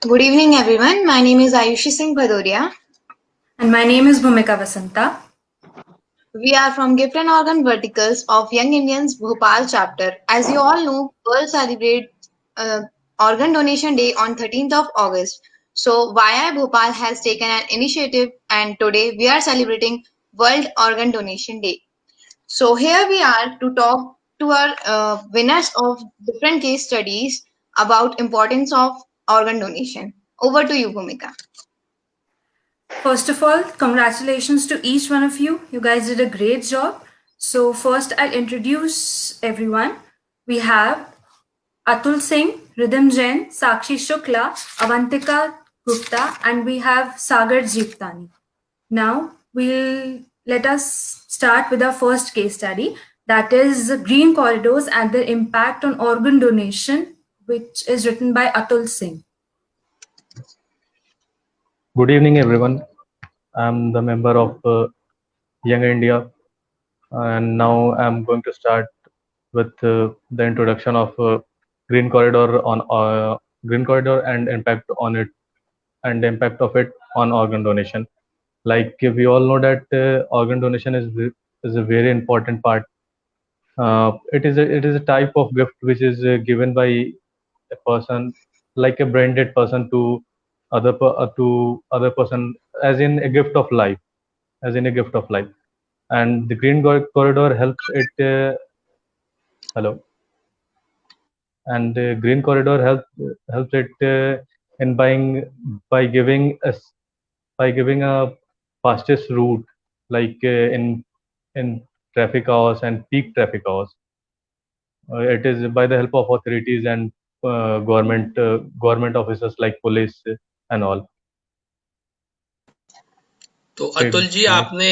Good evening, everyone. My name is Ayushi Singh Bhadoria. And my name is Bhumika Vasanta. We are from Gift and Organ Verticals of Young Indians Bhopal chapter. As you all know, World celebrates Organ Donation Day on 13th of August. So, YI Bhopal has taken an initiative, and today we are celebrating World Organ Donation Day. So, here we are to talk to our winners of different case studies about importance of organ donation. Over to you, Bhumika. First of all, congratulations to each one of you. You guys did a great job. So, first, I'll introduce everyone. We have Atul Singh, Rhythm Jain, Sakshi Shukla, Avantika Gupta, and we have Sagar Jeevtani. Now, let us start with our first case study, that is Green Corridors and their impact on organ donation, which is written by Atul Singh. Good evening, everyone. I'm the member of Young India, and now I'm going to start with the introduction of Green Corridor Green Corridor and impact on it and the impact of it on organ donation. Like we all know that organ donation is a very important part. It is a type of gift which is given by a person, like a branded person to other person, as in a gift of life, and the corridor helps it. Hello, and the green corridor helps it in by giving us by giving a fastest route, like in traffic hours and peak traffic hours. It is by the help of authorities and government officers like police and all. तो अतुल जी आपने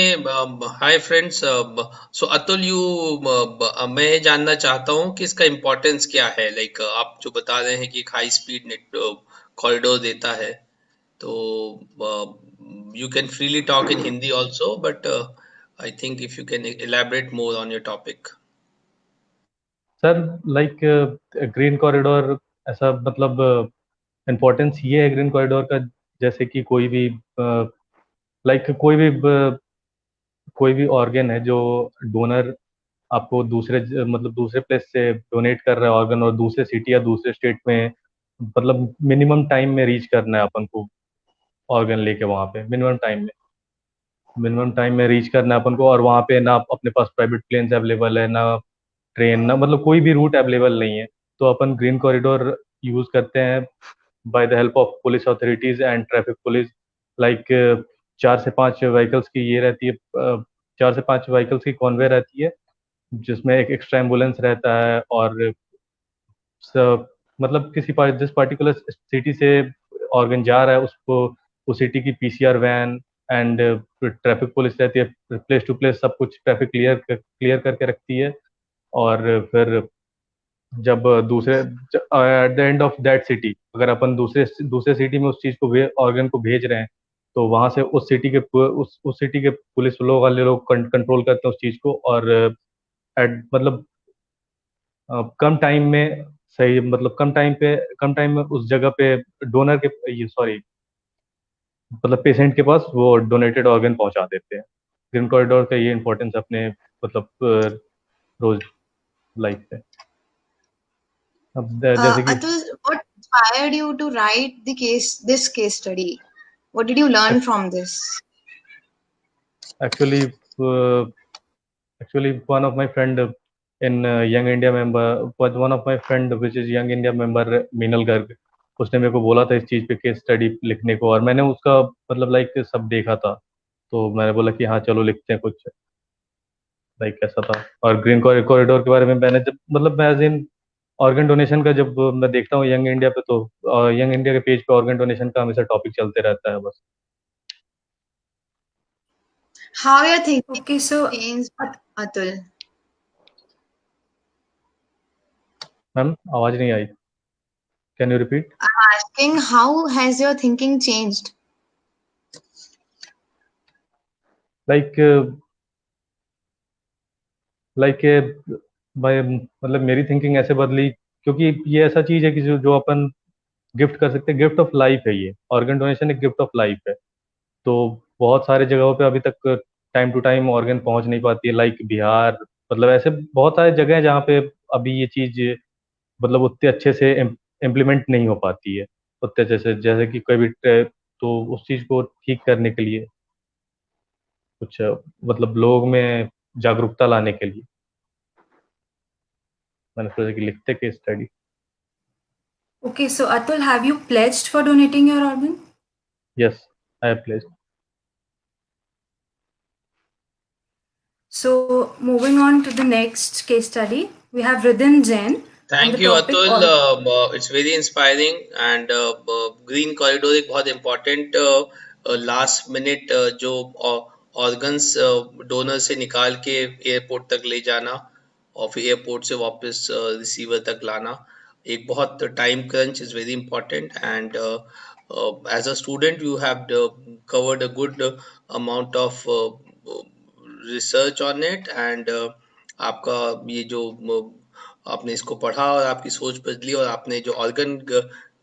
hi friends so Atul you मैं ये जानना चाहता हूँ कि इसका importance क्या है लाइक आप जो बता रहे हैं कि एक हाई स्पीड नेट कॉरिडोर देता है तो you can freely talk in Hindi also but I think if you can elaborate more on your topic sir like green corridor ऐसा मतलब इम्पोर्टेंस ये है ग्रीन कॉरिडोर का, जैसे कि कोई भी ऑर्गन है जो डोनर आपको दूसरे प्लेस से डोनेट कर रहा है ऑर्गन, और दूसरे सिटी या दूसरे स्टेट में मतलब मिनिमम टाइम में रीच करना है अपन को ऑर्गन लेके वहाँ पे मिनिमम टाइम में रीच करना है अपन को, और वहाँ पे ना अपने पास प्राइवेट प्लेन्स अवेलेबल है, ना ट्रेन, ना मतलब कोई भी रूट अवेलेबल नहीं है। तो अपन ग्रीन कॉरिडोर यूज़ करते हैं by the help of police authorities and traffic police. Like 4 से 5 व्हीकल्स की ये रहती है, 4 से 5 व्हीकल्स की कॉन्वे रहती है, जिसमें एक एक्स्ट्रा एम्बुलेंस रहता है, और मतलब जिस पर्टिकुलर सिटी से ऑर्गन जा रहा है उसको उस सिटी की PCR van and traffic police रहती है, प्लेस टू प्लेस सब कुछ ट्रैफिक क्लियर करके रखती है। और फिर जब at the end of that city अगर अपन दूसरे सिटी में उस चीज़ को ऑर्गन को भेज रहे हैं, तो वहाँ से उस सिटी के पुलिस वाले लोग कंट्रोल करते हैं उस चीज़ को, और मतलब कम टाइम में सही, मतलब कम टाइम में उस जगह पे डोनर के मतलब पेशेंट के पास वो डोनेटेड ऑर्गन पहुंचा देते हैं। ग्रीन कॉरिडोर का ये इम्पोर्टेंस अपने मतलब रोज लाइफ पे। अब जैसे कि Atul, what inspired you to write this case study? What did you learn from this? actually one of my friend in Young India member, one of my friend which is Young India member Meenal Garg, उसने मेरे को बोला था इस चीज़ पे case study लिखने को, और मैंने उसका मतलब लाइक सब देखा था, तो मैंने बोला कि हाँ चलो लिखते हैं कुछ, लाइक ऐसा था। और ग्रीन कॉरिडोर के बारे में मैंने जब मतलब मैं एज इन ऑर्गन डोनेशन का जब मैं देखता हूँ यंग इंडिया पे, तो यंग इंडिया के पेज पे ऑर्गन डोनेशन का हमेशा टॉपिक चलते रहता है बस। How your thinking Okay, so changed, Atul? Ma'am आवाज नहीं आई, can you repeat? I'm asking, how has your thinking changed? Like भाई मतलब मेरी थिंकिंग ऐसे बदली, क्योंकि ये ऐसा चीज है कि जो अपन गिफ्ट कर सकते हैं। गिफ्ट ऑफ लाइफ है ये, ऑर्गन डोनेशन एक गिफ्ट ऑफ लाइफ है। तो बहुत सारे जगहों पे अभी तक टाइम टू टाइम ऑर्गन पहुंच नहीं पाती है, लाइक बिहार, मतलब ऐसे बहुत सारे जगह हैं जहाँ पे अभी ये चीज मतलब उतने अच्छे से इम्प्लीमेंट नहीं हो पाती है, उतने जैसे जैसे कि कोई भी तो उस चीज को ठीक करने के लिए कुछ मतलब लोग में जागरूकता लाने के लिए मैंने सोचा कि लिखते case study. Okay, so Atul, have you pledged for donating your organ? Yes, I place. So, moving on to the next case study, we have Ridhim Jain on the thank you topic Atul, of. It's very inspiring and green corridor एक बहुत important last minute जो organs donor से निकाल के airport तक ले जाना और फिर एयरपोर्ट से वापस रिसीवर तक लाना, एक बहुत time crunch is very important and as a student you have covered a good amount of research on it and आपका ये जो आपने इसको पढ़ा और आपकी सोच बदली और आपने जो ऑर्गन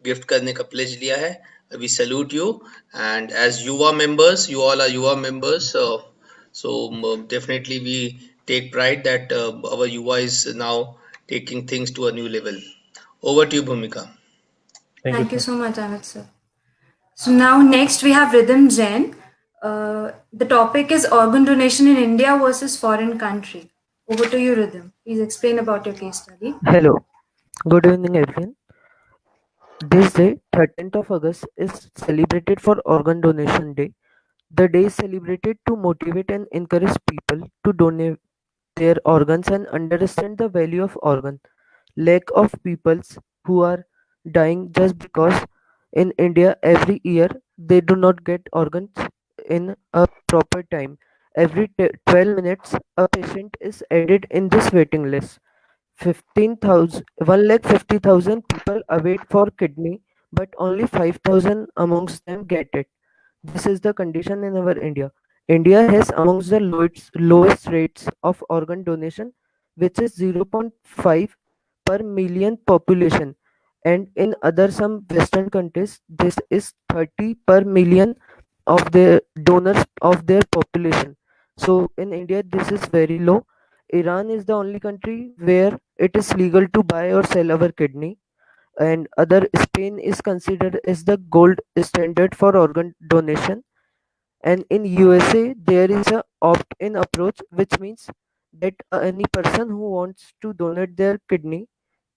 गिफ्ट करने का प्लेज लिया है, we salute you and as युवा मेंबर्स, यू ऑल आर युवा members, so definitely we take pride that our yuva is now taking things to a new level. Over to you, Bhumika. Thank you Thank you sir. so much, Amit sir. So now next we have Rhythm Jain. The topic is organ donation in India versus foreign country. Over to you, Rhythm. Please explain about your case study. Hello, good evening everyone. This day, 13th of August, is celebrated for Organ Donation Day. The day is celebrated to motivate and encourage people to donate their organs and understand the value of organ. Lack of peoples who are dying just because in India every year they do not get organs in a proper time. Every 12 minutes a patient is added in this waiting list. 15,000 1,50,000 people await for kidney, but only 5,000 amongst them get it. This is the condition in our India. India has amongst the lowest rates of organ donation, which is 0.5 per million population. And in other some Western countries, this is 30 per million of the donors of their population. So in India, this is very low. Iran is the only country where it is legal to buy or sell our kidney, and other Spain is considered as the gold standard for organ donation. And in USA there is a opt-in approach, which means that any person who wants to donate their kidney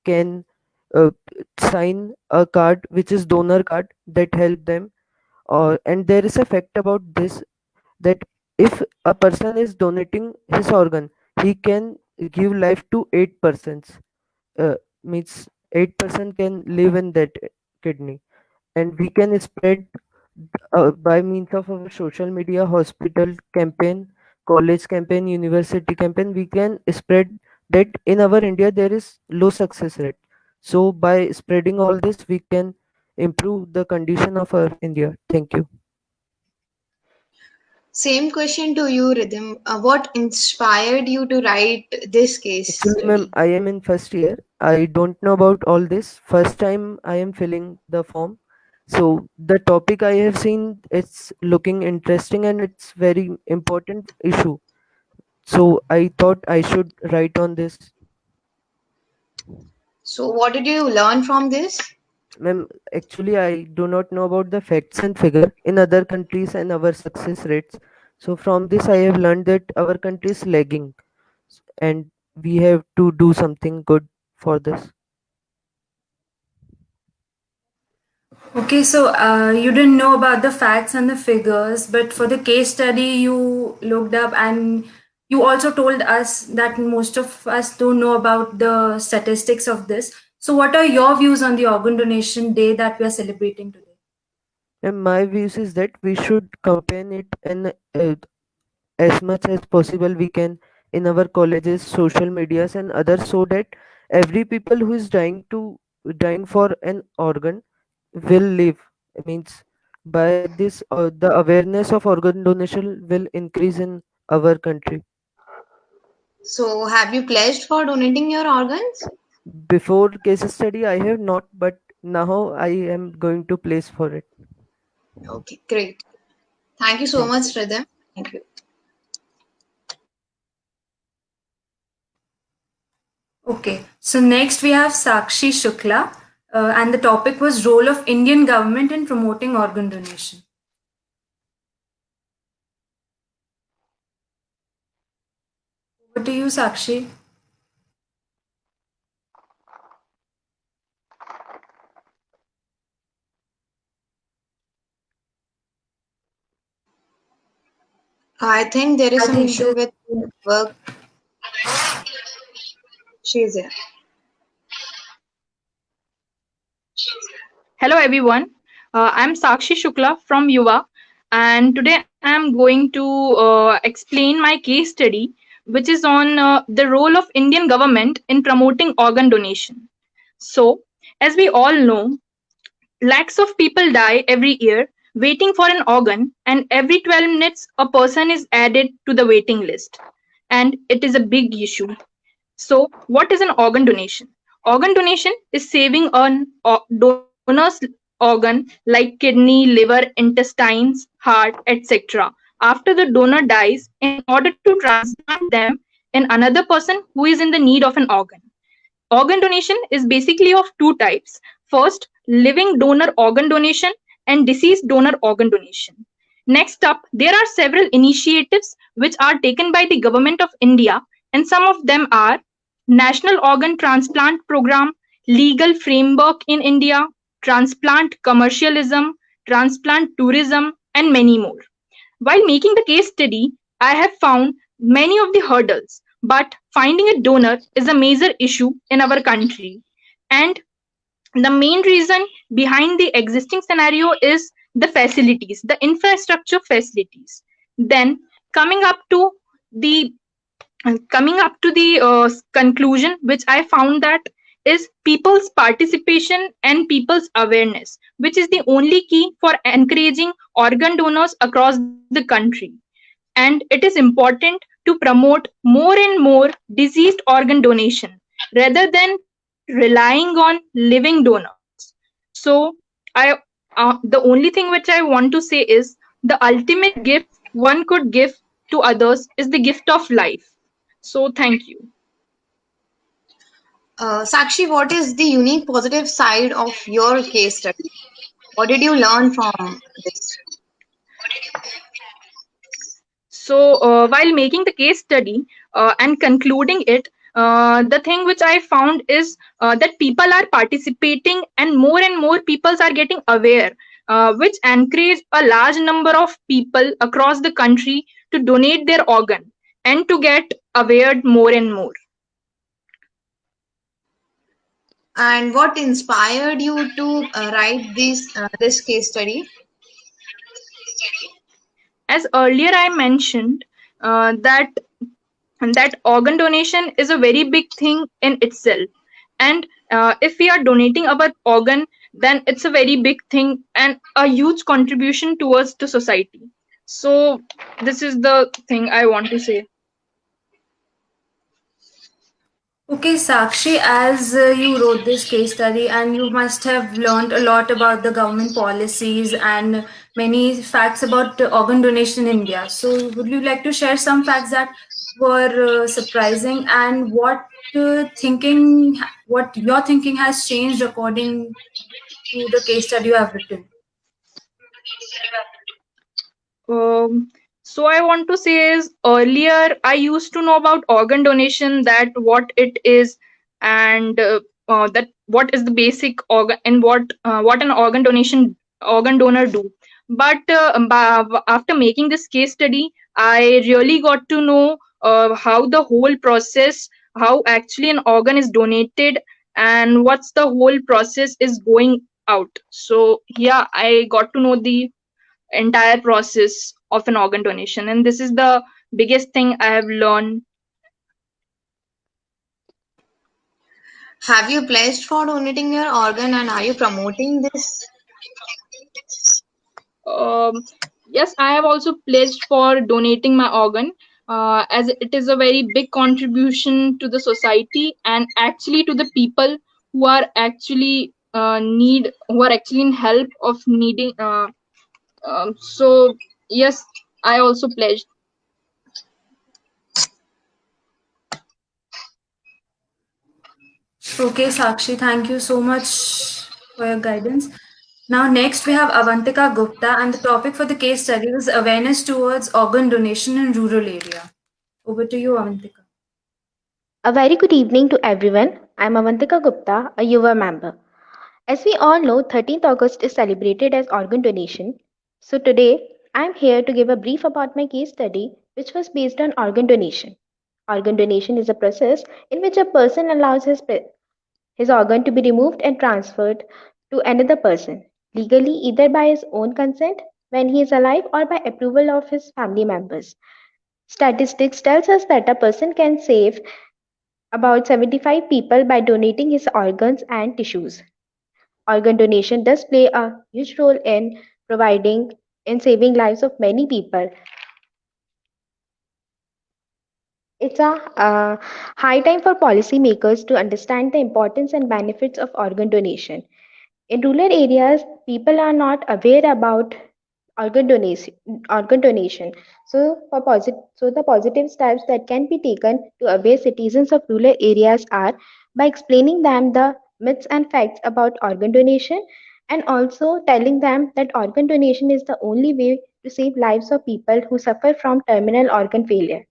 can uh, sign a card which is donor card that help them. Or and there is a fact about this, that if a person is donating his organ, he can give life to 8 persons. Means 8% can live in that kidney, and we can spread by means of our social media, hospital campaign, college campaign, university campaign. We can spread that in our India there is low success rate. So by spreading all this, we can improve the condition of our India. Thank you. Same question to you, Rhythm. What inspired you to write this case Actually, ma'am, study? I am in first year. I don't know about all this. First time I am filling the form. So the topic I have seen, it's looking interesting and it's very important issue. So I thought I should write on this. So, what did you learn from this? Ma'am, actually I do not know about the facts and figure in other countries and our success rates. So from this I have learned that our country is lagging and we have to do something good for this. Okay, so you didn't know about the facts and the figures, but for the case study, you looked up and you also told us that most of us don't know about the statistics of this. So, what are your views on the organ donation day that we are celebrating today? And my views is that we should campaign it and as much as possible we can in our colleges, social medias and others, so that every people who is dying for an organ will live. Means by this the awareness of organ donation will increase in our country. So, have you pledged for donating your organs? Before case study I have not, but now I am going to place for it. Okay, great. Thank you so Thank much, you. Rhythm. Thank you. Okay, so next we have Sakshi Shukla, and the topic was role of Indian government in promoting organ donation. Over to you, Sakshi. I think there is I some think issue this. with work. She's there. Hello everyone, I'm Sakshi Shukla from Yuva, and today I'm going to explain my case study, which is on the role of Indian government in promoting organ donation. So, as we all know, lakhs of people die every year waiting for an organ, and every 12 minutes a person is added to the waiting list, and it is a big issue. So, what is an organ donation? Organ donation is saving an donor's organ like kidney, liver, intestines, heart, etc. after the donor dies in order to transplant them in another person who is in the need of an organ. Organ donation is basically of two types. First, living donor organ donation and deceased donor organ donation. Next up, there are several initiatives which are taken by the government of India, and some of them are National Organ Transplant Program, legal framework in India, transplant commercialism, transplant tourism, and many more. While making the case study, I have found many of the hurdles, but finding a donor is a major issue in our country. And the main reason behind the existing scenario is the facilities, the infrastructure facilities. Then coming up to the conclusion, which I found that is people's participation and people's awareness, which is the only key for encouraging organ donors across the country. And it is important to promote more and more diseased organ donation rather than relying on living donors. So I the only thing which I want to say is the ultimate gift one could give to others is the gift of life. So thank you. Sakshi, what is the unique positive side of your case study? What did you learn from this? So while making the case study and concluding it, the thing which I found is that people are participating and more people are getting aware, which encourage a large number of people across the country to donate their organ and to get aware more and more. And what inspired you to write this case study? As earlier I mentioned, that organ donation is a very big thing in itself, and if we are donating our organ, then it's a very big thing and a huge contribution towards the society. So this is the thing I want to say. Okay, Sakshi, as you wrote this case study and you must have learned a lot about the government policies and many facts about organ donation in India. So, would you like to share some facts that were surprising and what your thinking has changed according to the case study you have written? Um, so I want to say is earlier I used to know about organ donation, that what it is, and that what is the basic organ and what an organ donor do. But after making this case study, I really got to know how the whole process, how actually an organ is donated, and what's the whole process is going out. So yeah, I got to know the entire process of an organ donation, and this is the biggest thing I have learned. Have you pledged for donating your organ and are you promoting this? um, yes, I have also pledged for donating my organ, as it is a very big contribution to the society and actually to the people who are actually who are actually in help of needing. So yes, I also pledged. Okay, Sakshi, thank you so much for your guidance. Now, next we have Avantika Gupta, and the topic for the case study is awareness towards organ donation in rural area. Over to you, Avantika. A very good evening to everyone. I'm Avantika Gupta, a Yuva member. As we all know, 13th August is celebrated as organ donation. So today, I'm here to give a brief about my case study, which was based on organ donation. Organ donation is a process in which a person allows his organ to be removed and transferred to another person, legally either by his own consent when he is alive or by approval of his family members. Statistics tells us that a person can save about 75 people by donating his organs and tissues. Organ donation does play a huge role in providing in saving lives of many people. It's a high time for policymakers to understand the importance and benefits of organ donation. In rural areas, people are not aware about organ donation. Organ donation. So the positive steps that can be taken to aware citizens of rural areas are by explaining them the myths and facts about organ donation and also telling them that organ donation is the only way to save lives of people who suffer from terminal organ failure.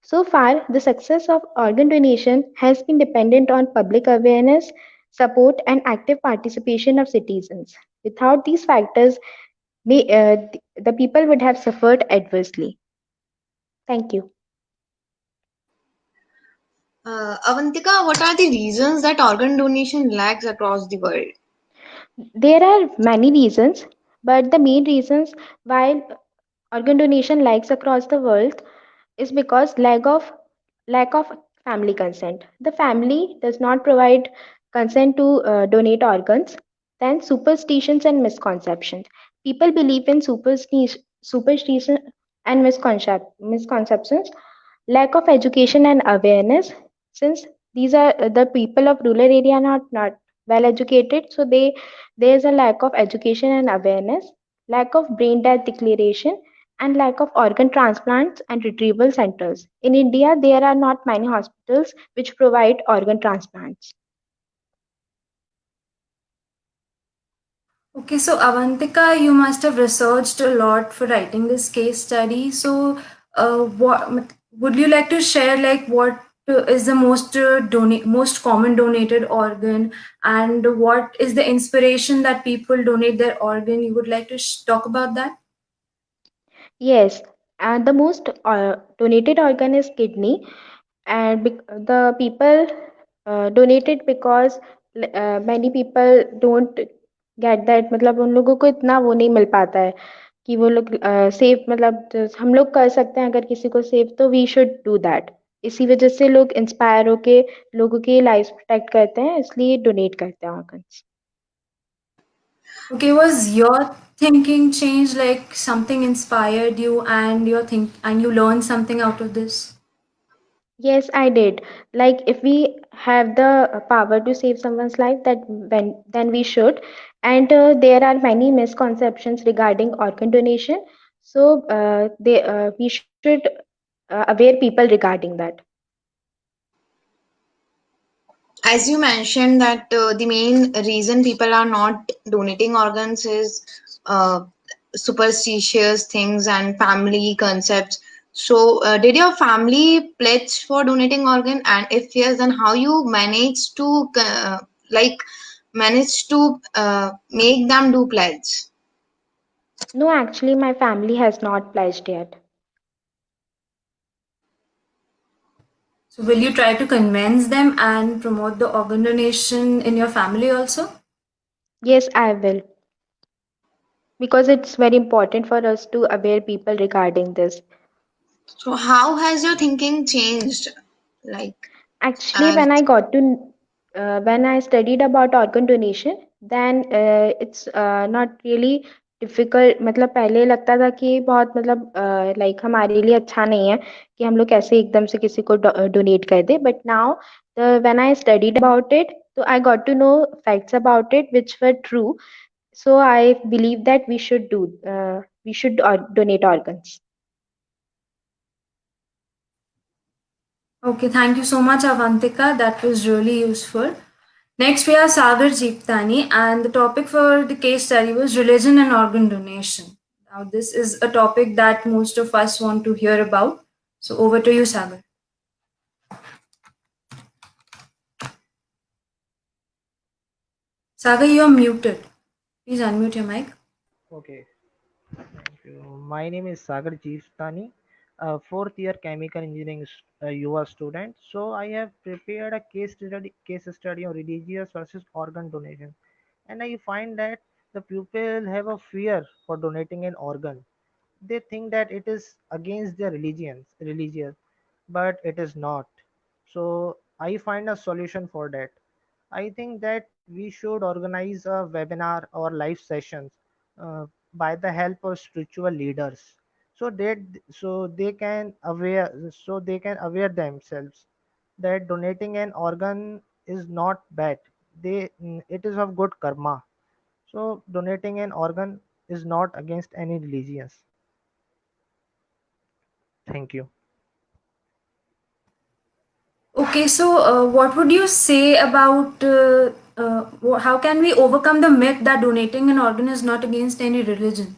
So far, the success of organ donation has been dependent on public awareness, support, and active participation of citizens. Without these factors, the people would have suffered adversely. Thank you. Avantika, what are the reasons that organ donation lags across the world? There are many reasons, but the main reasons why organ donation lags across the world is because lack of family consent. The family does not provide consent to donate organs. Then superstitions and misconceptions. People believe in superstition and misconceptions. Lack of education and awareness. Since these are the people of rural area are not well educated, so there is a lack of education and awareness. Lack of brain death declaration and lack of organ transplants and retrieval centers. In India, there are not many hospitals which provide organ transplants. Okay, so Avantika, you must have researched a lot for writing this case study. So, would you like to share, like, what is the most common donated organ, and what is the inspiration that people donate their organ? You would like to talk about that? Yes, and the most donated organ is kidney, and the people donate it because many people don't get that, मतलब उन लोगों को इतना वो नहीं मिल पाता है कि वो लोग सेव, मतलब हम लोग कर सकते हैं अगर किसी को सेव, तो वी शुड डू दैट. इसी वजह से लोग इंस्पायर होके लोगों की लाइफ प्रोटेक्ट करते हैं, इसलिए डोनेट करते हैं organs. Okay, was your thinking changed, like something inspired you and you learned something out of this? Yes, I did. Like, if we have the power to save someone's life, then we should. And there are many misconceptions regarding organ donation. So we should aware people regarding that. As you mentioned that the main reason people are not donating organs is superstitious things and family concepts. So, did your family pledge for donating organ? And if yes, then how you managed to like manage to make them do pledge? No, actually, my family has not pledged yet. So, will you try to convince them and promote the organ donation in your family also? Yes, I will. Because it's very important for us to aware people regarding this. So, how has your thinking changed? Like, Actually, as when I studied about organ donation, then it's not really difficult. मतलब पहले लगता था कि बहुत मतलब like हमारे लिए अच्छा नहीं है कि हम लोग कैसे एकदम से किसी को डोनेट कर दे. But now, when I studied about it, So I got to know facts about it which were true. So I believe that we should donate organs. Okay, thank you so much, Avantika. That was really useful. Next, we have Sagar Jeeptani, and the topic for the case study was religion and organ donation. Now, this is a topic that most of us want to hear about. So, over to you, Sagar. Sagar, you are muted. Please unmute your mic. Okay, thank you. My name is Sagar Jeevstani, a fourth year chemical engineering UA student. So I have prepared a case study on religious versus organ donation, and I find that the people have a fear for donating an organ. They think that it is against their religion, but it is not. So I find a solution for that. I think that we should organize a webinar or live sessions uh, by the help of spiritual leaders, so that they can aware themselves that donating an organ is not bad. It is of good karma. So donating an organ is not against any religions. Thank you. Okay, so what would you say about how can we overcome the myth that donating an organ is not against any religion?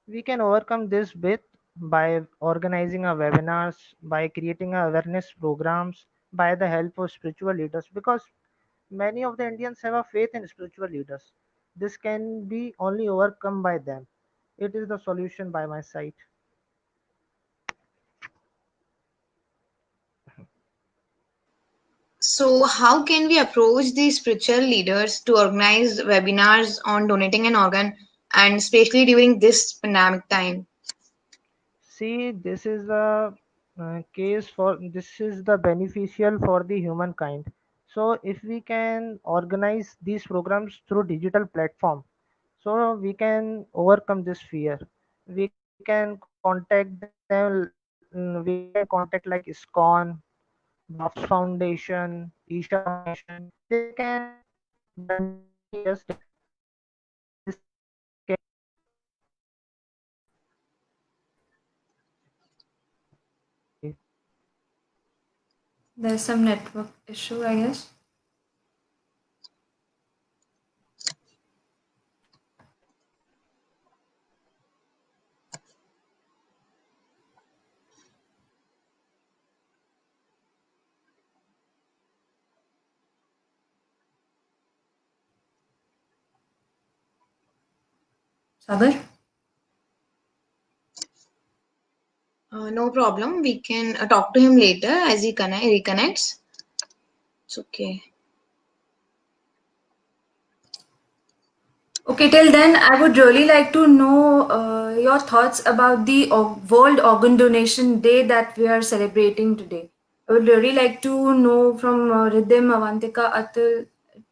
We can overcome this myth by organizing a webinars, by creating a awareness programs, by the help of spiritual leaders, because many of the Indians have a faith in spiritual leaders. This can be only overcome by them. It is the solution by my side. So, how can we approach the spiritual leaders to organize webinars on donating an organ, and especially during this pandemic time? See, this is the beneficial for the humankind. So if we can organize these programs through digital platform, so we can overcome this fear. We can contact them. We can contact like ISKCON, Bhavs Foundation, Isha Foundation. They can guarantee us that this can There's some network issue, I guess. Sagar? No problem. We can talk to him later as he reconnects. It's okay. Okay, till then, I would really like to know your thoughts about the World Organ Donation Day that we are celebrating today. I would really like to know from Riddhim, Avantika, Atul,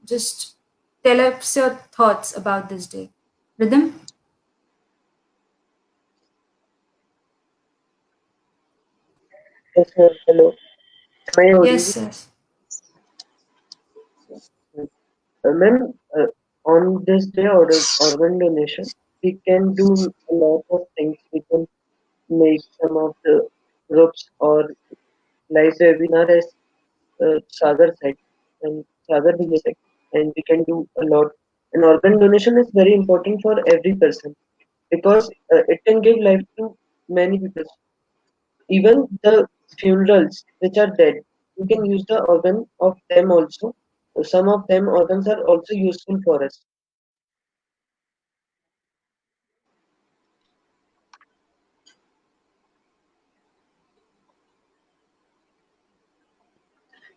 just tell us your thoughts about this day. Riddhim? Yes, sir. Hello. Am I Yes, audible? yes. Ma'am, on this day organ donation, we can do a lot of things. We can make some of the groups or live webinar as Sagar said, and Sagar Vijay said, and we can do a lot. And organ donation is very important for every person because it can give life to many people. Even the funerals which are dead, we can use the organ of them also. Some of them organs are also useful for us.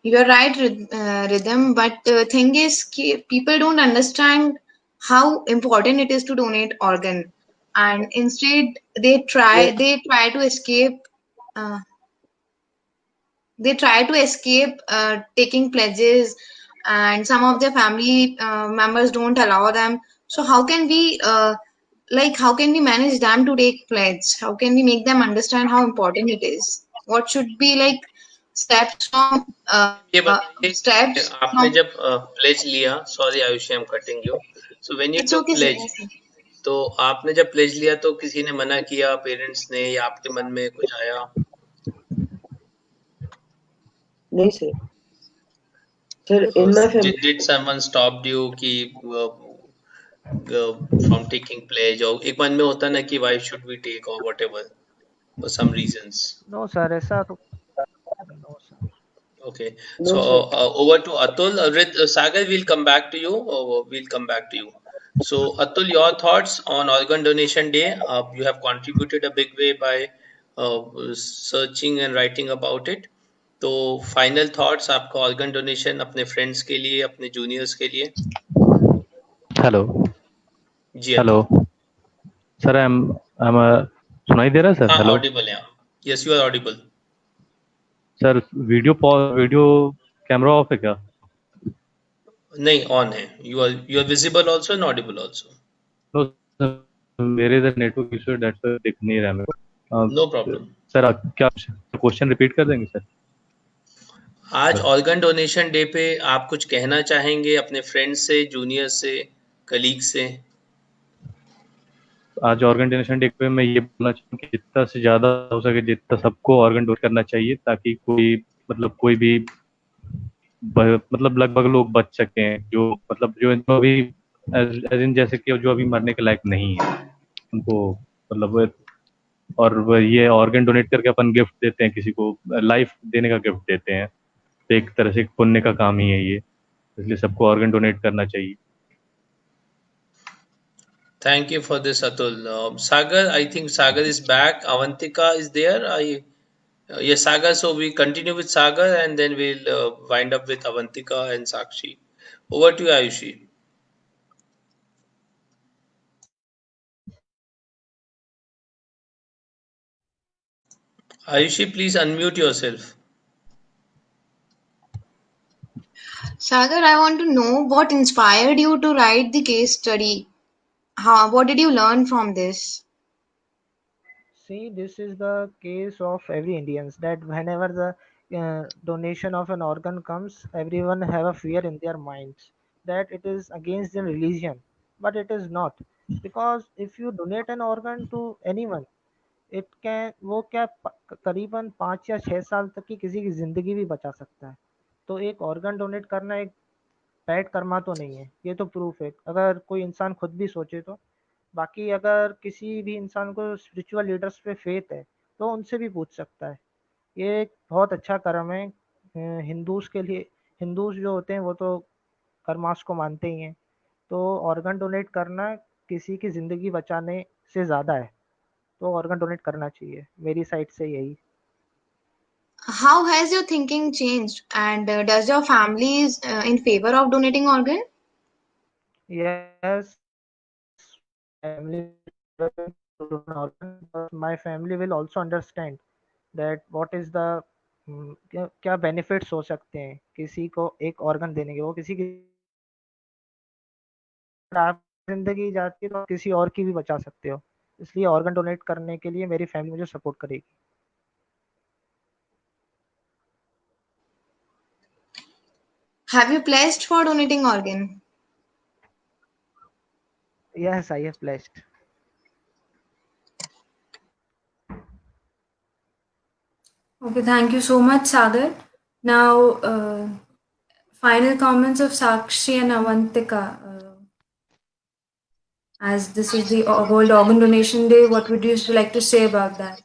You're right, Rhythm, but the thing is, people don't understand how important it is to donate organ, and instead Yes, they try to escape. Uh, they try to escape taking pledges, and some of their family members don't allow them. So how can we how can we manage them to take pledge? How can we make them understand how important it is? What should be like steps from ये बताइए steps आपने from. जब pledge लिया, sorry Ayushi I am cutting you, so when you It's took okay, sir. Pledge, तो आपने जब pledge लिया तो किसी ने मना किया, पेरेंट्स ने, या आपके मन में कुछ आया? नहीं sir, sir in my family Did someone stopped you कि from taking pledge, और एक मन में होता ना कि why should we take or whatever for some reasons? No sir, ऐसा तो no sir. Okay, no so sir. over to Atul. Sagar, we'll come back to you. We'll come back to you. So Atul, your thoughts on Organ Donation Day? You have contributed a big way by searching and writing about it. तो final thoughts आपका organ donation अपने friends के लिए, अपने juniors के लिए? Hello जी hello Atul. Sir, I am सुनाई दे रहा है सर? हाँ, हेलो ऑडिबल है। Yes, you are audible. Sir, video camera off है क्या? नहीं, ऑन है। You are visible also and audible also. No sir, मेरे इधर नेटवर्क इशू दैट दिख नहीं रहा है मेरे को। No problem. सर क्या क्वेश्चन रिपीट कर देंगे सर? आज ऑर्गन डोनेशन डे पे आप कुछ कहना चाहेंगे अपने फ्रेंड्स से, जूनियर से, कलीग से? आज ऑर्गन डोनेशन डे पे मैं ये बोलना चाहूँ कि जितना से ज़्यादा हो सके, जितना सबको ऑर्गन डोनेट करना चाहिए, ताकि कोई भी लगभग लोग बच सकें, जो इनको अभी एज इन जैसे कि जो अभी मरने के लायक नहीं है उनको, और ये ऑर्गन डोनेट करके अपन गिफ्ट देते हैं किसी को, लाइफ देने का गिफ्ट देते हैं, तो एक तरह से एक पुण्य का काम ही है ये, इसलिए सबको ऑर्गन डोनेट करना चाहिए। Thank you for this, Atul. Sagar, I think Sagar is back. Avantika is there. Yes, Sagar. So we continue with Sagar and then we'll wind up with Avantika and Sakshi. Over to you, Ayushi. Ayushi, please unmute yourself. Sagar, I want to know what inspired you to write the case study. What did you learn from this? See, this is the case of every Indians, that whenever the donation of an organ comes, everyone have a fear in their minds that it is against their religion, but it is not, because if you donate an organ to anyone, it can वो क्या करीबन 5 या 6 साल तक की किसी की ज़िंदगी भी बचा सकता है। तो एक ऑर्गन डोनेट करना एक बैड कर्मा तो नहीं है, ये तो प्रूफ है अगर कोई इंसान खुद भी सोचे तो। बाकी अगर किसी भी इंसान को स्पिरिचुअल लीडर्स पे फेथ है तो उनसे भी पूछ सकता है। ये एक बहुत अच्छा कर्म है हिंदूज़ के लिए। हिंदूज़ जो होते हैं वो तो कर्मास को मानते ही हैं, तो ऑर्गन डोनेट करना किसी की ज़िंदगी बचाने से ज़्यादा है, तो ऑर्गन डोनेट करना चाहिए, मेरी साइड से यही। How has your thinking changed? And does your family is in favor of donating organ? Yes, family to do an organ, but my family will also understand that what is the क्या क्या benefits हो सकते हैं किसी को एक organ देने के। वो किसी की आप जिंदगी जाती है तो किसी और की भी बचा सकते हो, इसलिए ऑर्गन डोनेट करने के लिए मेरी फैमिली मुझे सपोर्ट करेगी। Have you pledged for donating organ? Yes, I have pledged. Okay, thank you so much, Sagar. Now, final comments of Sakshi and Avantika. As this is the World Organ Donation Day, what would you like to say about that?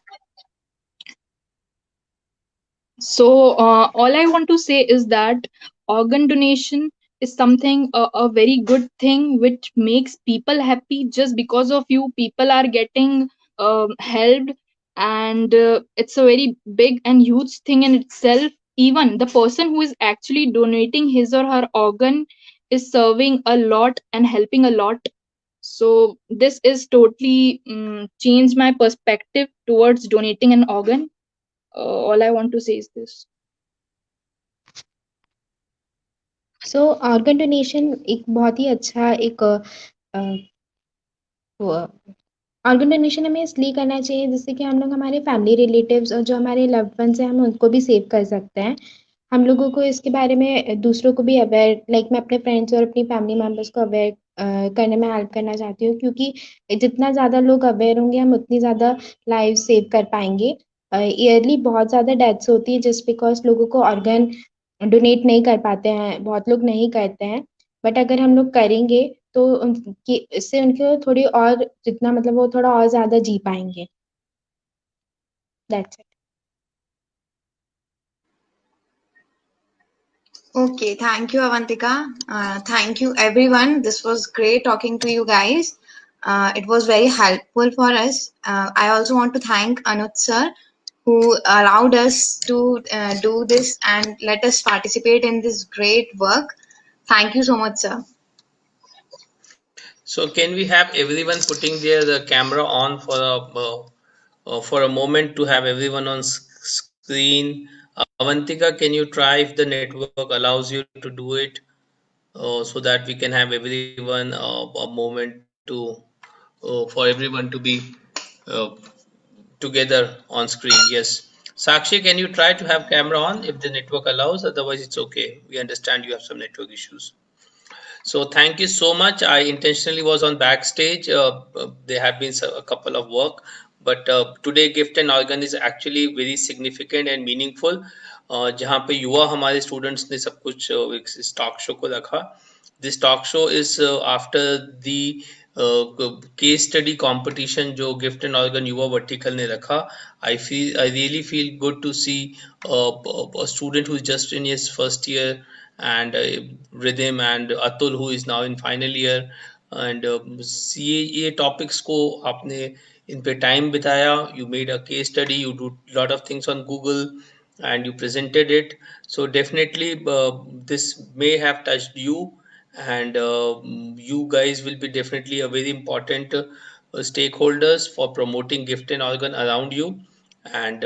So, all I want to say is that organ donation is something, a very good thing which makes people happy. Just because of you, people are getting helped, and it's a very big and huge thing in itself. Even the person who is actually donating his or her organ is serving a lot and helping a lot. So, this is totally changed my perspective towards donating an organ. All I want to say is this. So organ donation एक बहुत ही अच्छा एक organ donation हमें इसलिए करना चाहिए जिससे कि हम लोग हमारे फैमिली रिलेटिव्स और जो हमारे लव्ड वंस हैं हम उनको भी सेव कर सकते हैं। हम लोगों को इसके बारे में दूसरों को भी अवेयर, लाइक मैं अपने फ्रेंड्स और अपनी फैमिली मेम्बर्स को अवेयर करने में हेल्प करना चाहती हूँ, क्योंकि जितना ज़्यादा लोग अवेयर होंगे हम उतनी ज़्यादा लाइफ सेव कर पाएंगे। ईयरली बहुत ज़्यादा डेथ्स होती है जस्ट बिकॉज लोगों को ऑर्गन डोनेट नहीं कर पाते हैं, बहुत लोग नहीं करते हैं। बट अगर हम लोग करेंगे तो उनकी इससे उनके थोड़ी और जितना मतलब वो थोड़ा और ज़्यादा जी पाएंगे। That's it. Okay, thank you, Avantika. Thank you, everyone. This was great talking to you guys. It was very helpful for us. I also want to thank Anuj sir, who allowed us to do this and let us participate in this great work. Thank you so much, sir. So can we have everyone putting their camera on for a moment to have everyone on screen? Avantika, can you try if the network allows you to do it, so that we can have everyone a moment to for everyone to be uh, together on screen? Yes. Sakshi, can you try to have camera on if the network allows? Otherwise, it's okay. We understand you have some network issues. So thank you so much. I intentionally was on backstage. There have been a couple of work, but today gift and organ is actually very significant and meaningful. जहाँ पे युवा हमारे students ने सब कुछ इस talk show को रखा. This talk show is after the case study competition जो gift and organ युवा vertical ने रखा. I really feel good to see a student who is just in his first year, and Rhythm and Atul who is now in final year, and ये topics को आपने इन पे time बिताया. You made a case study, you do lot of things on Google, and you presented it. So definitely this may have touched you, and you guys will be definitely a very important stakeholders for promoting gift and organ around you. And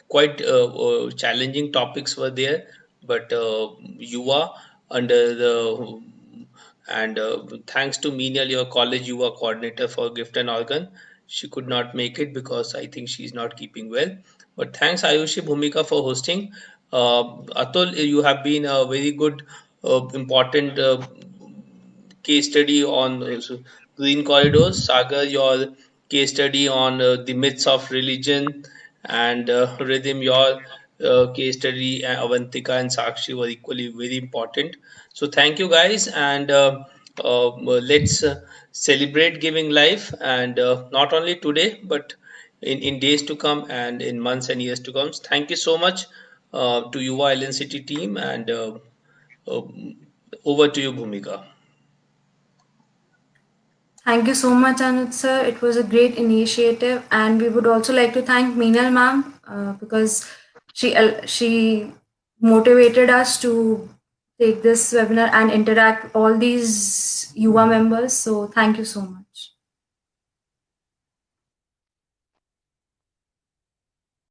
quite challenging topics were there, but you are under the and thanks to Meenal, your college you are coordinator for gift and organ. She could not make it because I think she's not keeping well, but thanks Ayushi Bhumika for hosting. Atul, you have been a very good important case study on green corridors. Sagar, your case study on the myths of religion, and Rhythm, your case study, Avantika and Sakshi were equally very important. So thank you guys, and let's celebrate giving life, and not only today, but in days to come and in months and years to come. Thank you so much to Yuva Island City team, and uh, over to you, Bhumika. Thank you so much, Anuj sir. It was a great initiative, and we would also like to thank Meenal ma'am because she motivated us to take this webinar and interact all these Yuva members. So thank you so much.